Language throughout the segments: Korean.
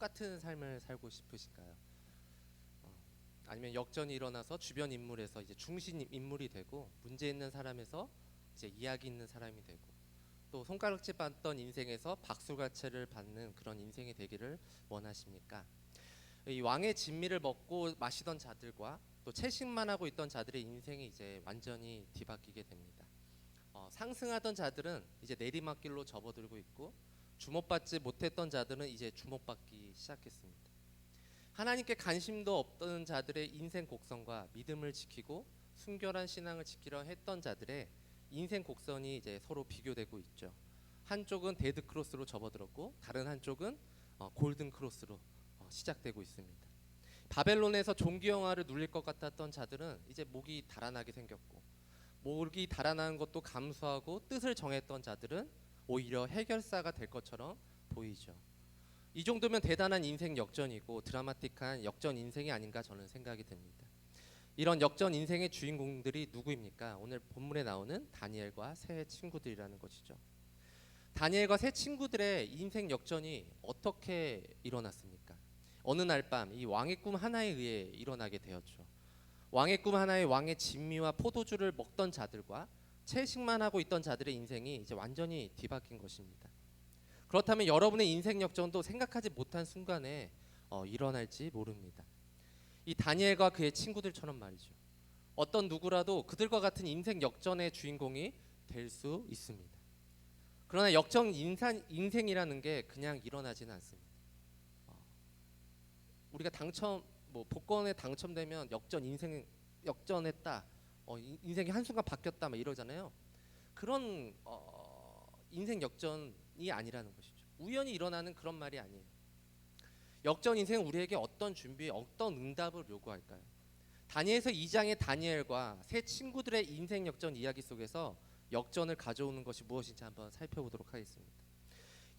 똑같은 삶을 살고 싶으실까요? 아니면 역전이 일어나서 주변 인물에서 이제 중심 인물이 되고 문제 있는 사람에서 이제 이야기 있는 사람이 되고 또 손가락질 받던 인생에서 박수갈채를 받는 그런 인생이 되기를 원하십니까? 이 왕의 진미를 먹고 마시던 자들과 또 채식만 하고 있던 자들의 인생이 이제 완전히 뒤바뀌게 됩니다. 상승하던 자들은 이제 내리막길로 접어들고 있고 주목받지 못했던 자들은 이제 주목받기 시작했습니다. 하나님께 관심도 없던 자들의 인생 곡선과 믿음을 지키고 순결한 신앙을 지키려 했던 자들의 인생 곡선이 이제 서로 비교되고 있죠. 한쪽은 데드 크로스로 접어들었고 다른 한쪽은 골든 크로스로 시작되고 있습니다. 바벨론에서 종기영화를 누릴 것 같았던 자들은 이제 목이 달아나게 생겼고 목이 달아나는 것도 감수하고 뜻을 정했던 자들은 오히려 해결사가 될 것처럼 보이죠. 이 정도면 대단한 인생 역전이고 드라마틱한 역전 인생이 아닌가 저는 생각이 듭니다. 이런 역전 인생의 주인공들이 누구입니까? 오늘 본문에 나오는 다니엘과 세 친구들이라는 것이죠. 다니엘과 세 친구들의 인생 역전이 어떻게 일어났습니까? 어느 날 밤 이 왕의 꿈 하나에 의해 일어나게 되었죠. 왕의 꿈 하나에 왕의 진미와 포도주를 먹던 자들과 채식만 하고 있던 자들의 인생이 이제 완전히 뒤바뀐 것입니다. 그렇다면 여러분의 인생 역전도 생각하지 못한 순간에 일어날지 모릅니다. 이 다니엘과 그의 친구들처럼 말이죠. 어떤 누구라도 그들과 같은 인생 역전의 주인공이 될 수 있습니다. 그러나 역전 인생이라는 게 그냥 일어나지는 않습니다. 우리가 복권에 당첨되면 역전했다. 인생이 한순간 바뀌었다 막 이러잖아요. 그런 인생 역전이 아니라는 것이죠. 우연히 일어나는 그런 말이 아니에요. 역전 인생은 우리에게 어떤 준비, 어떤 응답을 요구할까요? 다니엘서 2장의 다니엘과 세 친구들의 인생 역전 이야기 속에서 역전을 가져오는 것이 무엇인지 한번 살펴보도록 하겠습니다.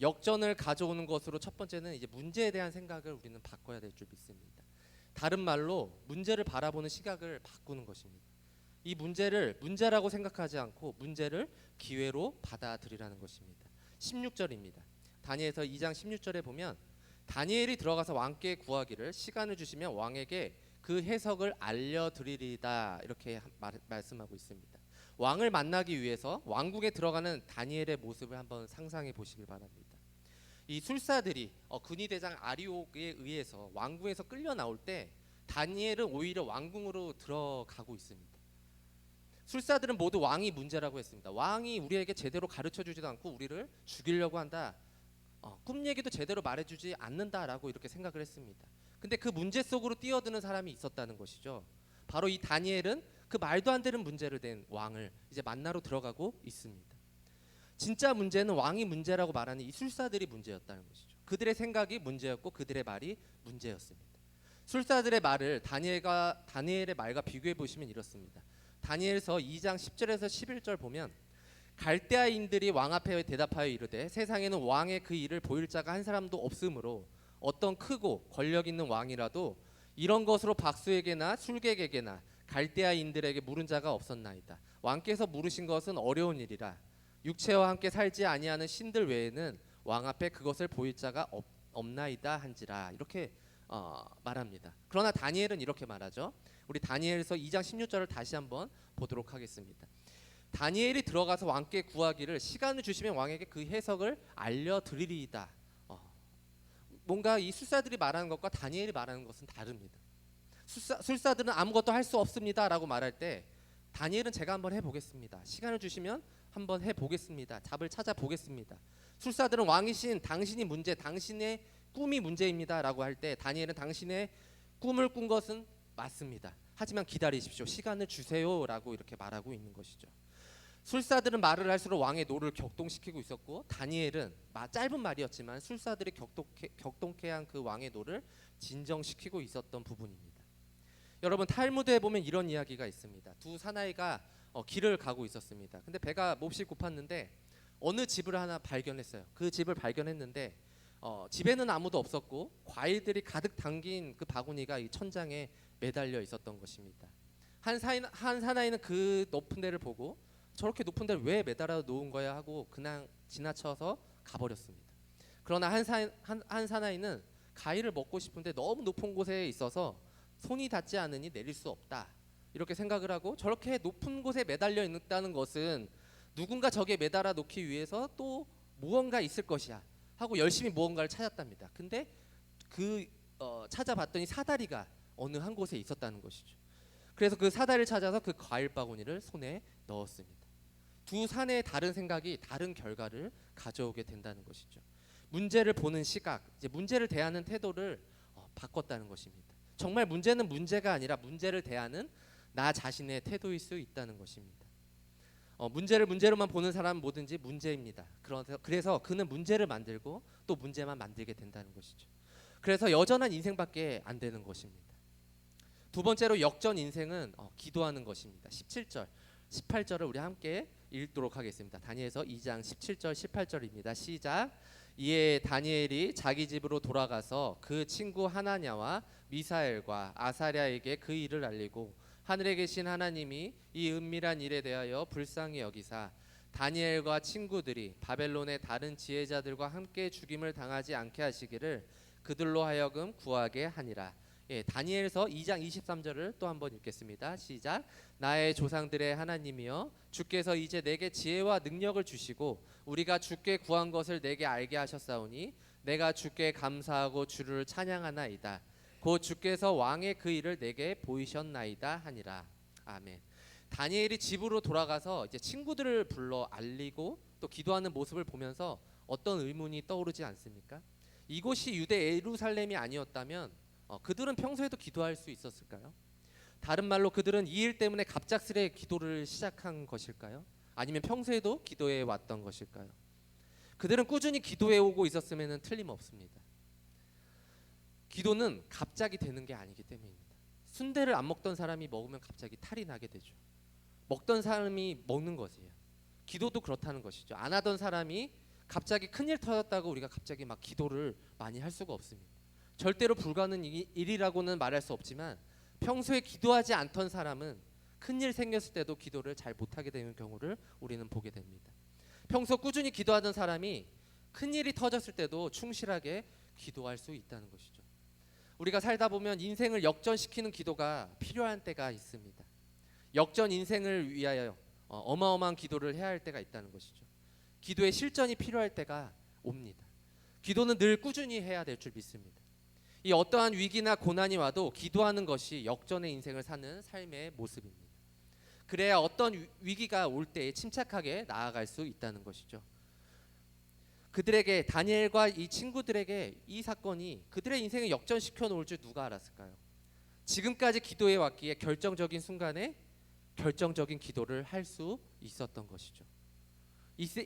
역전을 가져오는 것으로 첫 번째는 이제 문제에 대한 생각을 우리는 바꿔야 될 줄 믿습니다. 다른 말로 문제를 바라보는 시각을 바꾸는 것입니다. 이 문제를 문제라고 생각하지 않고 문제를 기회로 받아들이라는 것입니다. 16절입니다. 다니엘서 2장 16절에 보면 다니엘이 들어가서 왕께 구하기를 시간을 주시면 왕에게 그 해석을 알려드리리다 이렇게 말씀하고 있습니다. 왕을 만나기 위해서 왕궁에 들어가는 다니엘의 모습을 한번 상상해 보시길 바랍니다. 이 술사들이 군의대장 아리옥에 의해서 왕궁에서 끌려 나올 때 다니엘은 오히려 왕궁으로 들어가고 있습니다. 술사들은 모두 왕이 문제라고 했습니다. 왕이 우리에게 제대로 가르쳐주지도 않고 우리를 죽이려고 한다. 꿈 얘기도 제대로 말해주지 않는다라고 이렇게 생각을 했습니다. 근데 그 문제 속으로 뛰어드는 사람이 있었다는 것이죠. 바로 이 다니엘은 그 말도 안 되는 문제를 낸 왕을 이제 만나러 들어가고 있습니다. 진짜 문제는 왕이 문제라고 말하는 이 술사들이 문제였다는 것이죠. 그들의 생각이 문제였고 그들의 말이 문제였습니다. 술사들의 말을 다니엘의 말과 비교해 보시면 이렇습니다. 다니엘서 2장 10절에서 11절 보면 갈대아인들이 왕 앞에 대답하여 이르되 세상에는 왕의 그 일을 보일 자가 한 사람도 없으므로 어떤 크고 권력 있는 왕이라도 이런 것으로 박수에게나 술객에게나 갈대아인들에게 물은 자가 없었나이다. 왕께서 물으신 것은 어려운 일이라 육체와 함께 살지 아니하는 신들 외에는 왕 앞에 그것을 보일 자가 없나이다 한지라 이렇게 말합니다. 그러나 다니엘은 이렇게 말하죠. 우리 다니엘서 2장 16절을 다시 한번 보도록 하겠습니다. 다니엘이 들어가서 왕께 구하기를 시간을 주시면 왕에게 그 해석을 알려드리리이다. 뭔가 이 술사들이 말하는 것과 다니엘이 말하는 것은 다릅니다. 술사들은 아무것도 할 수 없습니다 라고 말할 때 다니엘은 제가 한번 해보겠습니다. 시간을 주시면 한번 해보겠습니다. 답을 찾아보겠습니다. 술사들은 왕이신 당신이 문제, 당신의 꿈이 문제입니다 라고 할 때 다니엘은 당신의 꿈을 꾼 것은 맞습니다. 하지만 기다리십시오. 시간을 주세요 라고 이렇게 말하고 있는 것이죠. 술사들은 말을 할수록 왕의 노를 격동시키고 있었고 다니엘은 짧은 말이었지만 술사들이 격동케 한 그 왕의 노를 진정시키고 있었던 부분입니다. 여러분 탈무드에 보면 이런 이야기가 있습니다. 두 사나이가 길을 가고 있었습니다. 근데 배가 몹시 고팠는데 어느 집을 하나 발견했어요. 그 집을 발견했는데 집에는 아무도 없었고 과일들이 가득 담긴 그 바구니가 이 천장에 매달려 있었던 것입니다. 한 사나이는 그 높은 데를 보고 저렇게 높은 데를 왜 매달아 놓은 거야 하고 그냥 지나쳐서 가버렸습니다. 그러나 한 사나이는 가위를 먹고 싶은데 너무 높은 곳에 있어서 손이 닿지 않으니 내릴 수 없다. 이렇게 생각을 하고 저렇게 높은 곳에 매달려 있다는 것은 누군가 저기에 매달아 놓기 위해서 또 무언가 있을 것이야 하고 열심히 무언가를 찾았답니다. 근데 그 찾아봤더니 사다리가 어느 한 곳에 있었다는 것이죠. 그래서 그 사다리를 찾아서 그 과일 바구니를 손에 넣었습니다. 두 사내의 다른 생각이 다른 결과를 가져오게 된다는 것이죠. 문제를 보는 시각, 이제 문제를 대하는 태도를 바꿨다는 것입니다. 정말 문제는 문제가 아니라 문제를 대하는 나 자신의 태도일 수 있다는 것입니다. 문제를 문제로만 보는 사람은 뭐든지 문제입니다. 그래서 그는 문제를 만들고 또 문제만 만들게 된다는 것이죠. 그래서 여전한 인생밖에 안 되는 것입니다. 두 번째로 역전 인생은 기도하는 것입니다. 17절, 18절을 우리 함께 읽도록 하겠습니다. 다니엘서 2장 17절, 18절입니다. 시작. 이에 다니엘이 자기 집으로 돌아가서 그 친구 하나냐와 미사엘과 아사랴에게 그 일을 알리고 하늘에 계신 하나님이 이 은밀한 일에 대하여 불쌍히 여기사 다니엘과 친구들이 바벨론의 다른 지혜자들과 함께 죽임을 당하지 않게 하시기를 그들로 하여금 구하게 하니라. 예, 다니엘서 2장 23절을 또 한번 읽겠습니다. 시작. 나의 조상들의 하나님이여 주께서 이제 내게 지혜와 능력을 주시고 우리가 주께 구한 것을 내게 알게 하셨사오니 내가 주께 감사하고 주를 찬양하나이다. 곧 주께서 왕의 그 일을 내게 보이셨나이다 하니라. 아멘. 다니엘이 집으로 돌아가서 이제 친구들을 불러 알리고 또 기도하는 모습을 보면서 어떤 의문이 떠오르지 않습니까? 이곳이 유대 예루살렘이 아니었다면 그들은 평소에도 기도할 수 있었을까요? 다른 말로 그들은 이 일 때문에 갑작스레 기도를 시작한 것일까요? 아니면 평소에도 기도해 왔던 것일까요? 그들은 꾸준히 기도해 오고 있었으면 틀림없습니다. 기도는 갑자기 되는 게 아니기 때문입니다. 순대를 안 먹던 사람이 먹으면 갑자기 탈이 나게 되죠. 먹던 사람이 먹는 것이에요. 기도도 그렇다는 것이죠. 안 하던 사람이 갑자기 큰일 터졌다고 우리가 갑자기 막 기도를 많이 할 수가 없습니다. 절대로 불가능한 일이라고는 말할 수 없지만 평소에 기도하지 않던 사람은 큰일 생겼을 때도 기도를 잘 못하게 되는 경우를 우리는 보게 됩니다. 평소 꾸준히 기도하던 사람이 큰일이 터졌을 때도 충실하게 기도할 수 있다는 것이죠. 우리가 살다 보면 인생을 역전시키는 기도가 필요한 때가 있습니다. 역전 인생을 위하여 어마어마한 기도를 해야 할 때가 있다는 것이죠. 기도의 실전이 필요할 때가 옵니다. 기도는 늘 꾸준히 해야 될 줄 믿습니다. 이 어떠한 위기나 고난이 와도 기도하는 것이 역전의 인생을 사는 삶의 모습입니다. 그래야 어떤 위기가 올 때에 침착하게 나아갈 수 있다는 것이죠. 그들에게 다니엘과 이 친구들에게 이 사건이 그들의 인생을 역전시켜 놓을 줄 누가 알았을까요? 지금까지 기도해 왔기에 결정적인 순간에 결정적인 기도를 할 수 있었던 것이죠.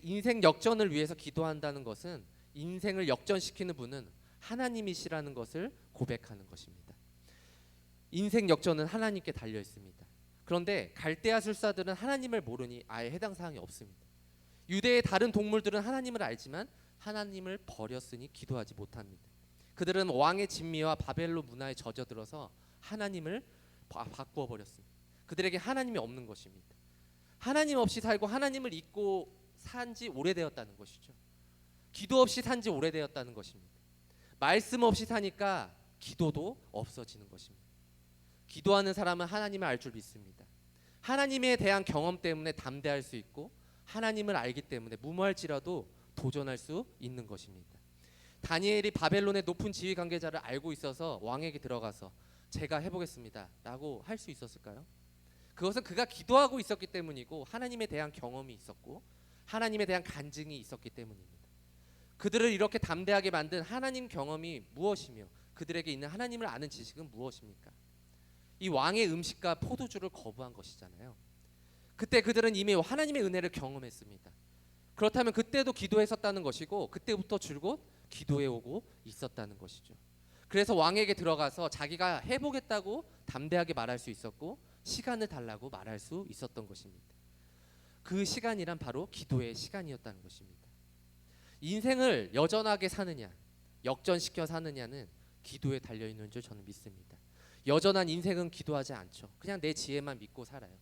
인생 역전을 위해서 기도한다는 것은 인생을 역전시키는 분은 하나님이시라는 것을 고백하는 것입니다. 인생 역전은 하나님께 달려 있습니다. 그런데 갈대아술사들은 하나님을 모르니 아예 해당 사항이 없습니다. 유대의 다른 동물들은 하나님을 알지만 하나님을 버렸으니 기도하지 못합니다. 그들은 왕의 진미와 바벨론 문화에 젖어들어서 하나님을 바꾸어 버렸습니다. 그들에게 하나님이 없는 것입니다. 하나님 없이 살고 하나님을 잊고 산지 오래되었다는 것이죠. 기도 없이 산지 오래되었다는 것입니다. 말씀 없이 사니까 기도도 없어지는 것입니다. 기도하는 사람은 하나님을 알 줄 믿습니다. 하나님에 대한 경험 때문에 담대할 수 있고 하나님을 알기 때문에 무모할지라도 도전할 수 있는 것입니다. 다니엘이 바벨론의 높은 지휘 관계자를 알고 있어서 왕에게 들어가서 제가 해보겠습니다 라고 할 수 있었을까요? 그것은 그가 기도하고 있었기 때문이고 하나님에 대한 경험이 있었고 하나님에 대한 간증이 있었기 때문입니다. 그들을 이렇게 담대하게 만든 하나님 경험이 무엇이며 그들에게 있는 하나님을 아는 지식은 무엇입니까? 이 왕의 음식과 포도주를 거부한 것이잖아요. 그때 그들은 이미 하나님의 은혜를 경험했습니다. 그렇다면 그때도 기도했었다는 것이고 그때부터 줄곧 기도해오고 있었다는 것이죠. 그래서 왕에게 들어가서 자기가 해보겠다고 담대하게 말할 수 있었고 시간을 달라고 말할 수 있었던 것입니다. 그 시간이란 바로 기도의 시간이었다는 것입니다. 인생을 여전하게 사느냐 역전시켜 사느냐는 기도에 달려있는 줄 저는 믿습니다. 여전한 인생은 기도하지 않죠. 그냥 내 지혜만 믿고 살아요.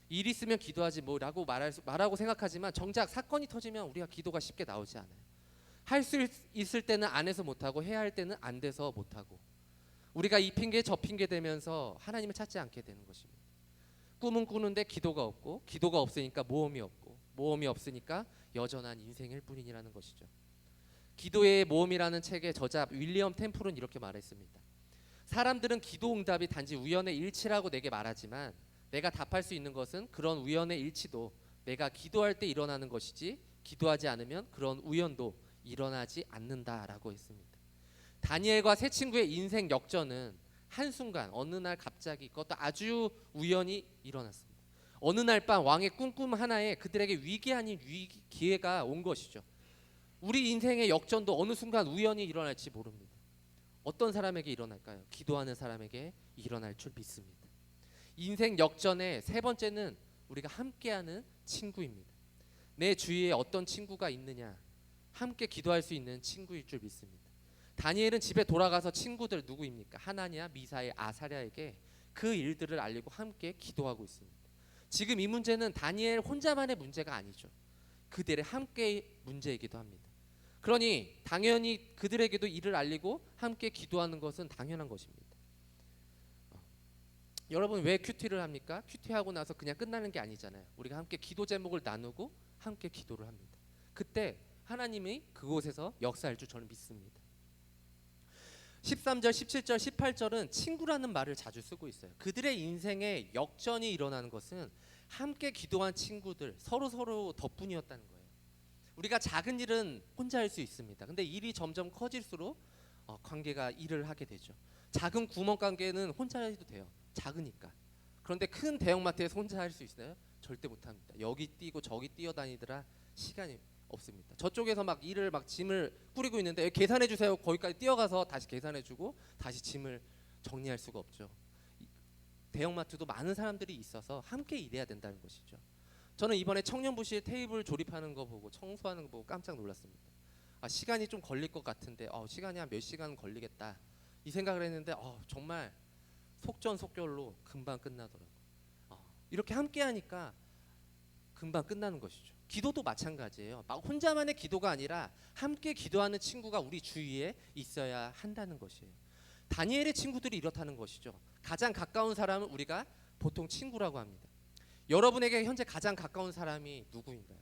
일 있으면 기도하지 뭐라고 말하고 생각하지만 정작 사건이 터지면 우리가 기도가 쉽게 나오지 않아요. 할 수 있을 때는 안 해서 못하고 해야 할 때는 안 돼서 못하고 우리가 이 핑계 저 핑계 대면서 하나님을 찾지 않게 되는 것입니다. 꿈은 꾸는데 기도가 없고 기도가 없으니까 모험이 없고 모험이 없으니까 여전한 인생일 뿐이라는 것이죠. 기도의 모험이라는 책의 저자 윌리엄 템플은 이렇게 말했습니다. 사람들은 기도 응답이 단지 우연의 일치라고 내게 말하지만 내가 답할 수 있는 것은 그런 우연의 일치도 내가 기도할 때 일어나는 것이지 기도하지 않으면 그런 우연도 일어나지 않는다라고 했습니다. 다니엘과 세 친구의 인생 역전은 한순간 어느 날 갑자기 그것도 아주 우연히 일어났습니다. 어느 날 밤 왕의 꿈 하나에 그들에게 위기 아닌 기회가 온 것이죠. 우리 인생의 역전도 어느 순간 우연히 일어날지 모릅니다. 어떤 사람에게 일어날까요? 기도하는 사람에게 일어날 줄 믿습니다. 인생 역전의 세 번째는 우리가 함께하는 친구입니다. 내 주위에 어떤 친구가 있느냐? 함께 기도할 수 있는 친구일 줄 믿습니다. 다니엘은 집에 돌아가서 친구들 누구입니까? 하나냐, 미사엘, 아사랴에게 그 일들을 알리고 함께 기도하고 있습니다. 지금 이 문제는 다니엘 혼자만의 문제가 아니죠. 그들의 함께의 문제이기도 합니다. 그러니 당연히 그들에게도 이를 알리고 함께 기도하는 것은 당연한 것입니다. 여러분 왜 큐티를 합니까? 큐티하고 나서 그냥 끝나는 게 아니잖아요. 우리가 함께 기도 제목을 나누고 함께 기도를 합니다. 그때 하나님이 그곳에서 역사할 줄 저는 믿습니다. 13절, 17절, 18절은 친구라는 말을 자주 쓰고 있어요. 그들의 인생에 역전이 일어나는 것은 함께 기도한 친구들 서로 덕분이었다는 거예요. 우리가 작은 일은 혼자 할 수 있습니다. 근데 일이 점점 커질수록 관계가 일을 하게 되죠. 작은 구멍 관계는 혼자 해도 돼요. 작으니까. 그런데 큰 대형마트에서 혼자 할 수 있어요? 절대 못합니다. 여기 뛰고 저기 뛰어다니더라 시간이 없습니다. 저쪽에서 막 일을 막 짐을 꾸리고 있는데 여기 계산해 주세요. 거기까지 뛰어가서 다시 계산해 주고 다시 짐을 정리할 수가 없죠. 대형마트도 많은 사람들이 있어서 함께 일해야 된다는 것이죠. 저는 이번에 청년부실 테이블 조립하는 거 보고 청소하는 거 보고 깜짝 놀랐습니다. 시간이 좀 걸릴 것 같은데 시간이 한 몇 시간 걸리겠다 이 생각을 했는데 정말 속전속결로 금방 끝나더라고요. 이렇게 함께 하니까 금방 끝나는 것이죠. 기도도 마찬가지예요. 막 혼자만의 기도가 아니라 함께 기도하는 친구가 우리 주위에 있어야 한다는 것이에요. 다니엘의 친구들이 이렇다는 것이죠. 가장 가까운 사람은 우리가 보통 친구라고 합니다. 여러분에게 현재 가장 가까운 사람이 누구인가요?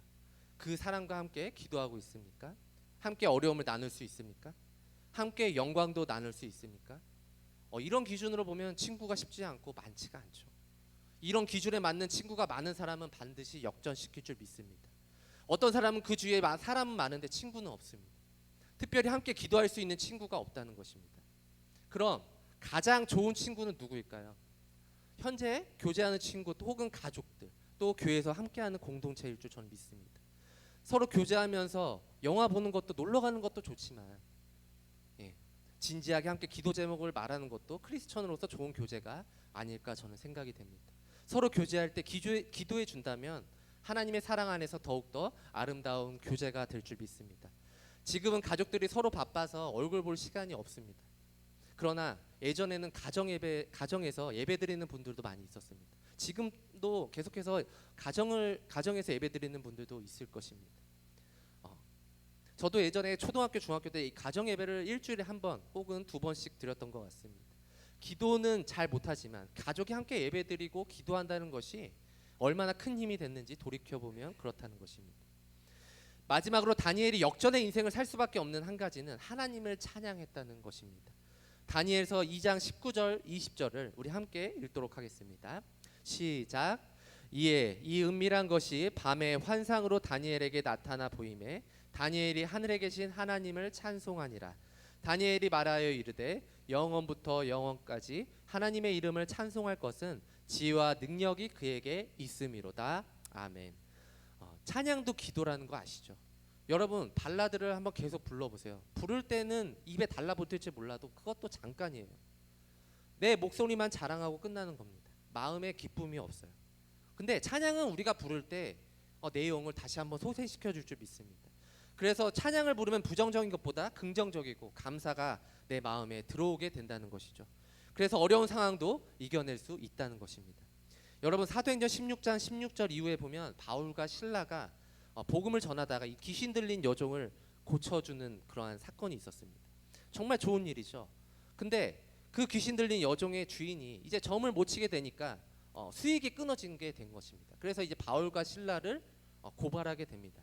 그 사람과 함께 기도하고 있습니까? 함께 어려움을 나눌 수 있습니까? 함께 영광도 나눌 수 있습니까? 이런 기준으로 보면 친구가 쉽지 않고 많지가 않죠. 이런 기준에 맞는 친구가 많은 사람은 반드시 역전시킬 줄 믿습니다. 어떤 사람은 그 주위에 사람은 많은데 친구는 없습니다. 특별히 함께 기도할 수 있는 친구가 없다는 것입니다. 그럼 가장 좋은 친구는 누구일까요? 현재 교제하는 친구 혹은 가족들 또 교회에서 함께하는 공동체일 줄 저는 믿습니다. 서로 교제하면서 영화 보는 것도 놀러 가는 것도 좋지만 진지하게 함께 기도 제목을 말하는 것도 크리스천으로서 좋은 교제가 아닐까 저는 생각이 됩니다. 서로 교제할 때 기도해 준다면 하나님의 사랑 안에서 더욱더 아름다운 교제가 될 줄 믿습니다. 지금은 가족들이 서로 바빠서 얼굴 볼 시간이 없습니다. 그러나 예전에는 가정에서 예배드리는 분들도 많이 있었습니다. 지금도 계속해서 가정에서 예배드리는 분들도 있을 것입니다. 저도 예전에 초등학교, 중학교 때 이 가정 예배를 일주일에 한 번 혹은 두 번씩 드렸던 것 같습니다. 기도는 잘 못하지만 가족이 함께 예배드리고 기도한다는 것이 얼마나 큰 힘이 됐는지 돌이켜보면 그렇다는 것입니다. 마지막으로 다니엘이 역전의 인생을 살 수밖에 없는 한 가지는 하나님을 찬양했다는 것입니다. 다니엘서 2장 19절 20절을 우리 함께 읽도록 하겠습니다. 시작. 이에 이 은밀한 것이 밤의 환상으로 다니엘에게 나타나 보이매 다니엘이 하늘에 계신 하나님을 찬송하니라. 다니엘이 말하여 이르되 영원부터 영원까지 하나님의 이름을 찬송할 것은 지혜와 능력이 그에게 있음이로다. 아멘. 찬양도 기도라는 거 아시죠? 여러분 발라드를 한번 계속 불러보세요. 부를 때는 입에 달라붙을지 몰라도 그것도 잠깐이에요. 내 목소리만 자랑하고 끝나는 겁니다. 마음에 기쁨이 없어요. 근데 찬양은 우리가 부를 때 내용을 다시 한번 소생시켜 줄 줄 믿습니다. 그래서 찬양을 부르면 부정적인 것보다 긍정적이고 감사가 내 마음에 들어오게 된다는 것이죠. 그래서 어려운 상황도 이겨낼 수 있다는 것입니다. 여러분 사도행전 16장 16절 이후에 보면 바울과 실라가 복음을 전하다가 이 귀신 들린 여종을 고쳐주는 그러한 사건이 있었습니다. 정말 좋은 일이죠. 근데 그 귀신 들린 여종의 주인이 이제 점을 못 치게 되니까 수익이 끊어진 게 된 것입니다. 그래서 이제 바울과 실라를 고발하게 됩니다.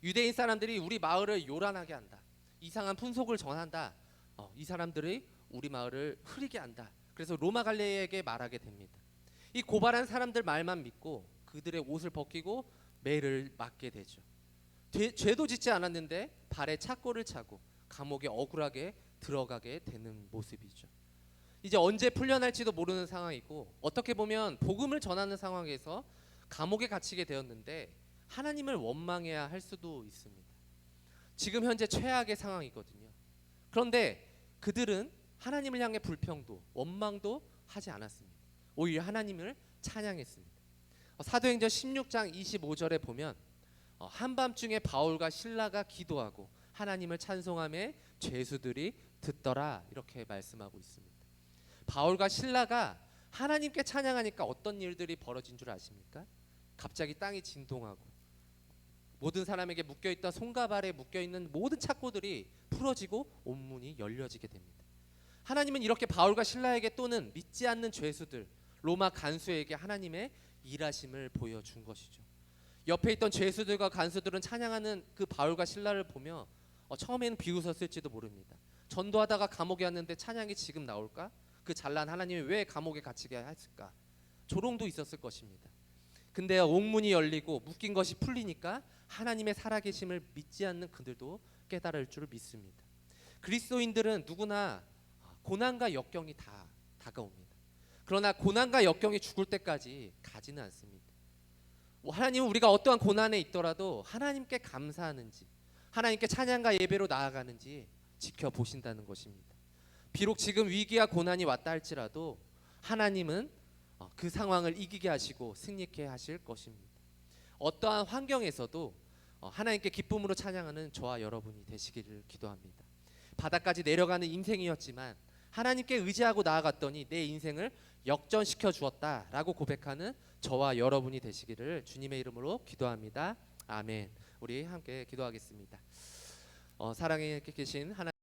유대인 사람들이 우리 마을을 요란하게 한다. 이상한 풍속을 전한다. 이 사람들이 우리 마을을 흐리게 한다. 그래서 로마 관리에게 말하게 됩니다. 이 고발한 사람들 말만 믿고 그들의 옷을 벗기고 매를 맞게 되죠. 죄도 짓지 않았는데 발에 착고를 차고 감옥에 억울하게 들어가게 되는 모습이죠. 이제 언제 풀려날지도 모르는 상황이고 어떻게 보면 복음을 전하는 상황에서 감옥에 갇히게 되었는데 하나님을 원망해야 할 수도 있습니다. 지금 현재 최악의 상황이거든요. 그런데 그들은 하나님을 향해 불평도 원망도 하지 않았습니다. 오히려 하나님을 찬양했습니다. 사도행전 16장 25절에 보면 한밤중에 바울과 실라가 기도하고 하나님을 찬송하며 죄수들이 듣더라 이렇게 말씀하고 있습니다. 바울과 실라가 하나님께 찬양하니까 어떤 일들이 벌어진 줄 아십니까? 갑자기 땅이 진동하고 모든 사람에게 묶여있던 손과 발에 묶여있는 모든 착고들이 풀어지고 온문이 열려지게 됩니다. 하나님은 이렇게 바울과 실라에게 또는 믿지 않는 죄수들 로마 간수에게 하나님의 일하심을 보여준 것이죠. 옆에 있던 죄수들과 간수들은 찬양하는 그 바울과 실라를 보며 처음에는 비웃었을지도 모릅니다. 전도하다가 감옥에 왔는데 찬양이 지금 나올까? 그 잘난 하나님이 왜 감옥에 갇히게 했을까? 조롱도 있었을 것입니다. 근데 옥문이 열리고 묶인 것이 풀리니까 하나님의 살아계심을 믿지 않는 그들도 깨달을 줄 믿습니다. 그리스도인들은 누구나 고난과 역경이 다 다가옵니다. 그러나 고난과 역경이 죽을 때까지 가지는 않습니다. 하나님은 우리가 어떠한 고난에 있더라도 하나님께 감사하는지 하나님께 찬양과 예배로 나아가는지 지켜보신다는 것입니다. 비록 지금 위기와 고난이 왔다 할지라도 하나님은 그 상황을 이기게 하시고 승리케 하실 것입니다. 어떠한 환경에서도 하나님께 기쁨으로 찬양하는 저와 여러분이 되시기를 기도합니다. 바닥까지 내려가는 인생이었지만 하나님께 의지하고 나아갔더니 내 인생을 역전시켜 주었다라고 고백하는 저와 여러분이 되시기를 주님의 이름으로 기도합니다. 아멘. 우리 함께 기도하겠습니다. 사랑에 계신 하나님